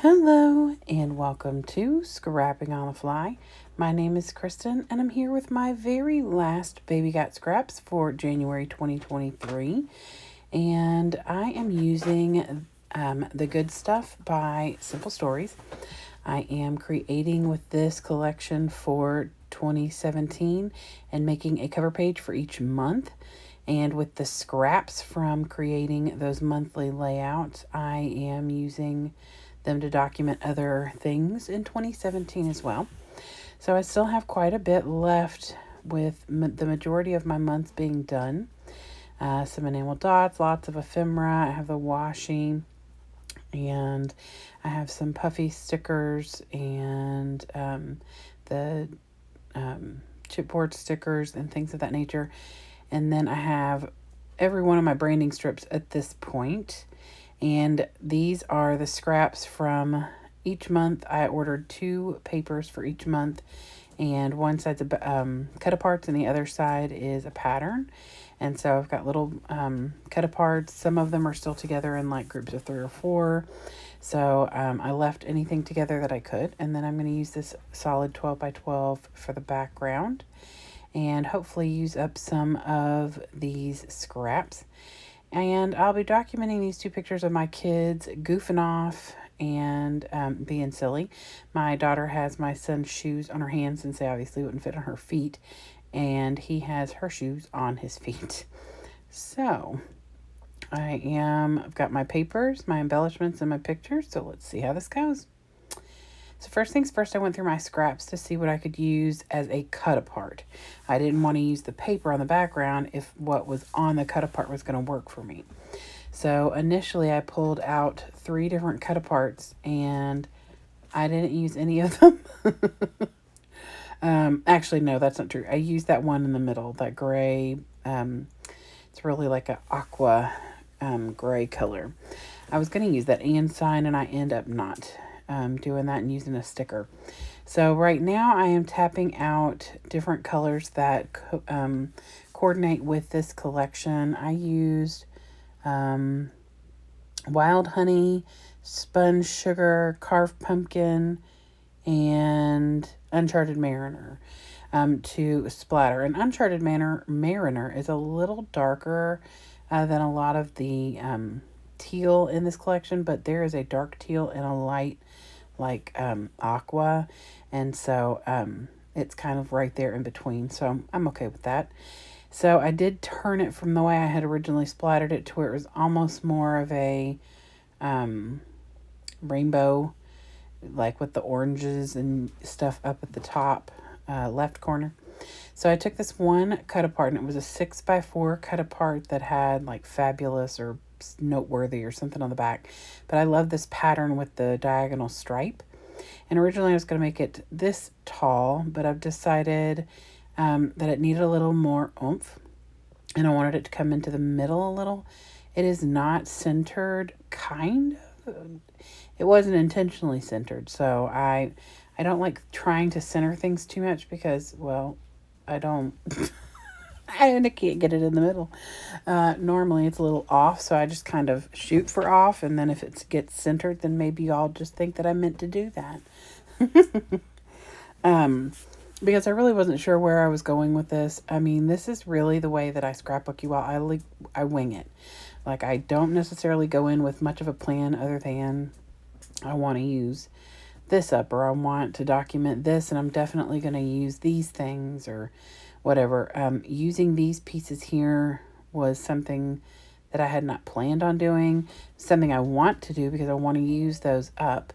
Hello and welcome to Scrapping on the Fly. My name is Kristin and I'm here with my very last Baby Got Scraps for January 2023. And I am using The Good Stuff by Simple Stories. I am creating with this collection for 2017 and making a cover page for each month. And with the scraps from creating those monthly layouts, I am using them to document other things in 2017 as well. So I still have quite a bit left with the majority of my months being done. Some enamel dots, lots of ephemera. I have the washi, and I have some puffy stickers and the chipboard stickers and things of that nature. And then I have every one of my branding strips at this point. And these are the scraps from each month. I ordered 2 papers for each month. And one side's a cut-aparts and the other side is a pattern. And so I've got little cut-aparts. Some of them are still together in like groups of 3 or 4. So I left anything together that I could. And then I'm going to use this solid 12 by 12 for the background. And hopefully use up some of these scraps. And I'll be documenting these 2 pictures of my kids goofing off and being silly. My daughter has my son's shoes on her hands since they obviously wouldn't fit on her feet. And he has her shoes on his feet. So I've got my papers, my embellishments, and my pictures. So let's see how this goes. So first things first, I went through my scraps to see what I could use as a cut apart. I didn't want to use the paper on the background if what was on the cut apart was going to work for me. So initially I pulled out 3 different cut aparts and I didn't use any of them. Actually, no, that's not true. I used that one in the middle, that gray. It's really like an aqua gray color. I was going to use that and sign and I end up not doing that and using a sticker. So right now I am tapping out different colors that coordinate with this collection. I used wild honey, sponge sugar, carved pumpkin, and uncharted mariner to splatter. And uncharted mariner is a little darker than a lot of the teal in this collection, but there is a dark teal and a light like aqua, and so it's kind of right there in between, so I'm okay with that. So I did turn it from the way I had originally splattered it to where it was almost more of a rainbow, like with the oranges and stuff up at the top left corner. So I took this one cut apart, and it was a 6 by 4 cut apart that had like fabulous or noteworthy or something on the back. But I love this pattern with the diagonal stripe. And originally I was going to make it this tall, but I've decided that it needed a little more oomph. And I wanted it to come into the middle a little. It is not centered, kind of. It wasn't intentionally centered. So I don't like trying to center things too much because, well, I can't get it in the middle. Normally it's a little off, so I just kind of shoot for off, and then if it gets centered, then maybe y'all just think that I meant to do that. Because I really wasn't sure where I was going with this. I mean, this is really the way that I scrapbook you all. I wing it. Like, I don't necessarily go in with much of a plan other than I want to use this up, or I want to document this, and I'm definitely going to use these things or whatever. Using these pieces here was something that I had not planned on doing, something I want to do because I want to use those up.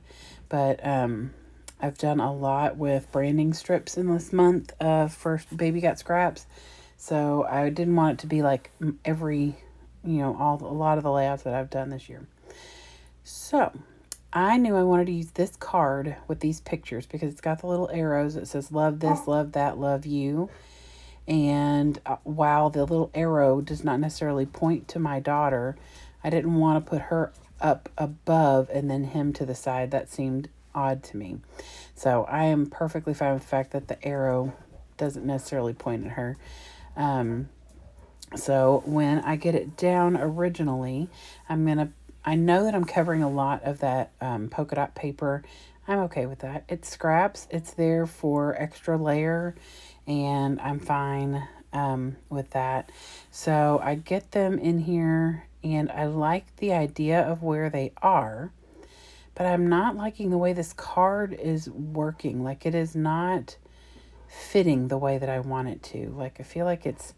But I've done a lot with branding strips in this month for Baby Got Scraps. So I didn't want it to be like a lot of the layouts that I've done this year. So I knew I wanted to use this card with these pictures because it's got the little arrows that says love this, love that, love you. And while the little arrow does not necessarily point to my daughter, I didn't want to put her up above and then him to the side. That seemed odd to me. So I am perfectly fine with the fact that the arrow doesn't necessarily point at her. So when I get it down originally, I'm going to I know that I'm covering a lot of that polka dot paper. I'm okay with that. It's scraps. It's there for extra layer, and I'm fine with that. So I get them in here, and I like the idea of where they are, but I'm not liking the way this card is working. Like, it is not fitting the way that I want it to. Like, I feel like it's,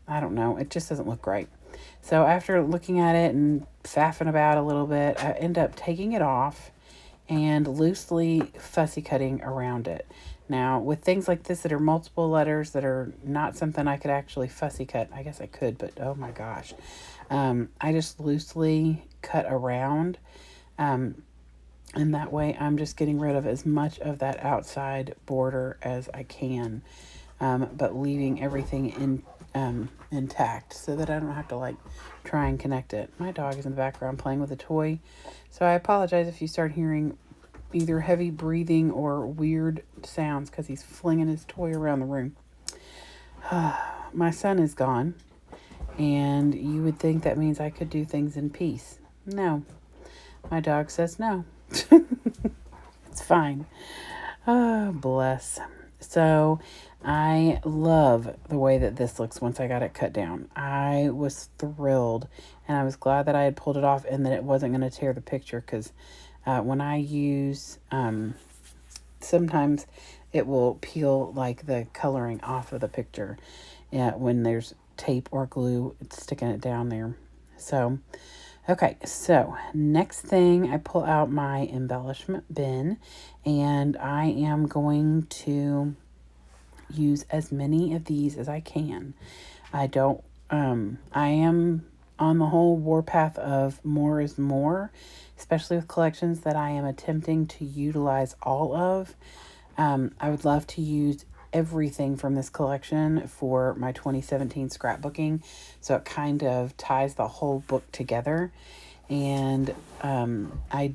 I don't know, it just doesn't look right. So after looking at it and faffing about a little bit, I end up taking it off and loosely fussy cutting around it. Now, with things like this that are multiple letters that are not something I could actually fussy cut, I guess I could, but oh my gosh. I just loosely cut around. And that way I'm just getting rid of as much of that outside border as I can, but leaving everything intact so that I don't have to like try and connect it. My dog is in the background playing with a toy, so I apologize if you start hearing either heavy breathing or weird sounds because he's flinging his toy around the room. My son is gone, and you would think that means I could do things in peace. No, my dog says no. It's fine. Oh, bless. So I love the way that this looks once I got it cut down. I was thrilled, and I was glad that I had pulled it off and that it wasn't going to tear the picture, because when I use, sometimes it will peel like the coloring off of the picture when there's tape or glue sticking it down there. So okay, so next thing, I pull out my embellishment bin, and I am going to use as many of these as I can. I am on the whole warpath of more is more, especially with collections that I am attempting to utilize all of. I would love to use everything from this collection for my 2017 scrapbooking, so it kind of ties the whole book together. And I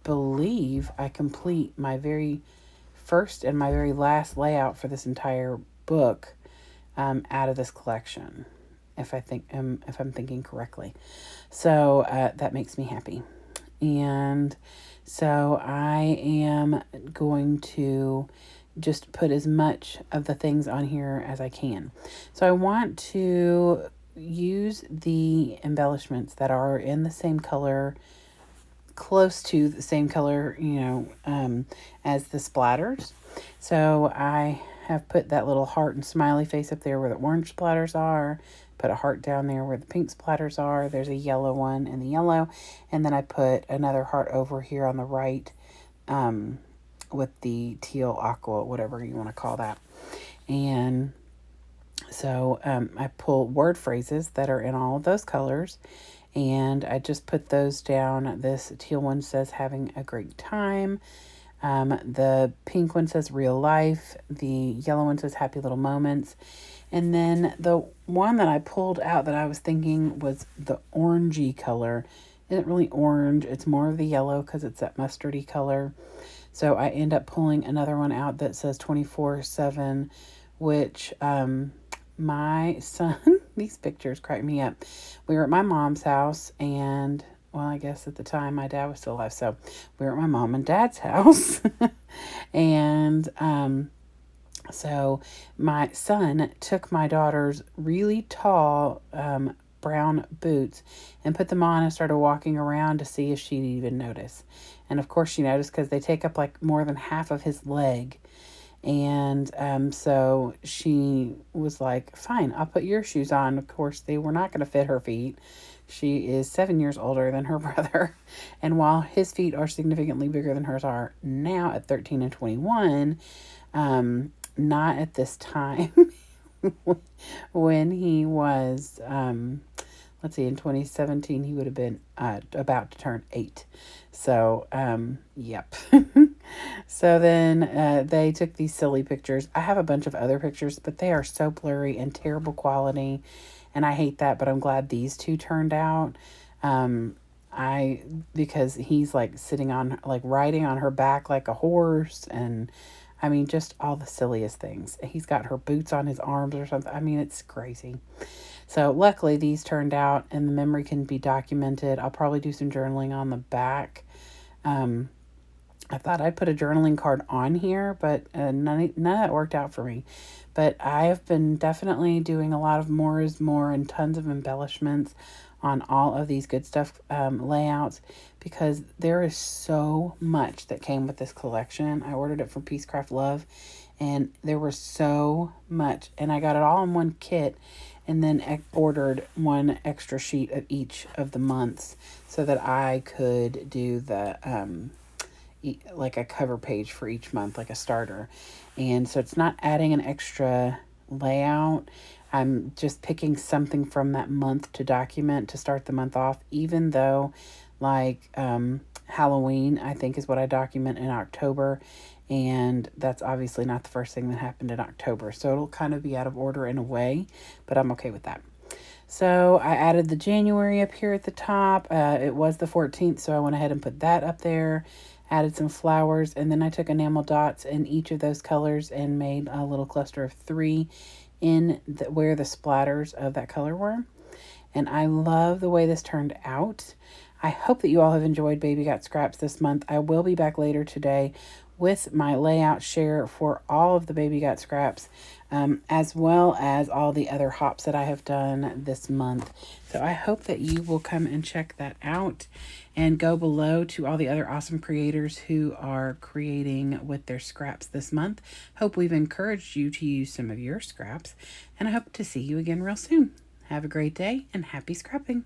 believe I complete my very first and my very last layout for this entire book out of this collection, if I'm thinking correctly. So that makes me happy. And so I am going to just put as much of the things on here as I can. So I want to use the embellishments that are in the same color, close to the same color, as the splatters. So I have put that little heart and smiley face up there where the orange splatters are, put a heart down there where the pink splatters are. There's a yellow one in the yellow, and then I put another heart over here on the right, with the teal aqua, whatever you want to call that. And so I pull word phrases that are in all of those colors, and I just put those down. This teal one says having a great time. The pink one says real life. The yellow one says happy little moments. And then the one that I pulled out that I was thinking was the orangey color. Isn't really orange. It's more of the yellow because it's that mustardy color. So I end up pulling another one out that says 24/7, which my son, these pictures crack me up. We were at my mom's house, and well, I guess at the time my dad was still alive, so we were at my mom and dad's house. And so my son took my daughter's really tall brown boots and put them on and started walking around to see if she'd even notice. And of course she noticed, because they take up like more than half of his leg. And so she was like, fine, I'll put your shoes on. Of course, they were not going to fit her feet. She is 7 years older than her brother. And while his feet are significantly bigger than hers are now at 13 and 21, not at this time. When he was, let's see, in 2017, he would have been about to turn 8. So, yep. So then they took these silly pictures. I have a bunch of other pictures, but they are so blurry and terrible quality, and I hate that, but I'm glad these two turned out. Because he's like sitting on, like riding on her back like a horse, and I mean, just all the silliest things. He's got her boots on his arms or something. I mean, it's crazy. So luckily these turned out and the memory can be documented. I'll probably do some journaling on the back. I thought I'd put a journaling card on here, but none of that worked out for me. But I have been definitely doing a lot of more is more and tons of embellishments on all of these good stuff layouts, because there is so much that came with this collection. I ordered it from Peacecraft Love, and there was so much, and I got it all in one kit, and then ordered one extra sheet of each of the months so that I could do the like a cover page for each month, like a starter. And so it's not adding an extra layout. I'm just picking something from that month to document to start the month off, even though like Halloween, I think, is what I document in October. And that's obviously not the first thing that happened in October. So it'll kind of be out of order in a way, but I'm okay with that. So I added the January up here at the top. It was the 14th, so I went ahead and put that up there. Added some flowers, and then I took enamel dots in each of those colors and made a little cluster of 3 in where the splatters of that color were. And I love the way this turned out. I hope that you all have enjoyed Baby Got Scraps this month. I will be back later today with my layout share for all of the Baby Got Scraps, as well as all the other hops that I have done this month. So I hope that you will come and check that out, and go below to all the other awesome creators who are creating with their scraps this month. Hope we've encouraged you to use some of your scraps, and I hope to see you again real soon. Have a great day and happy scrapping.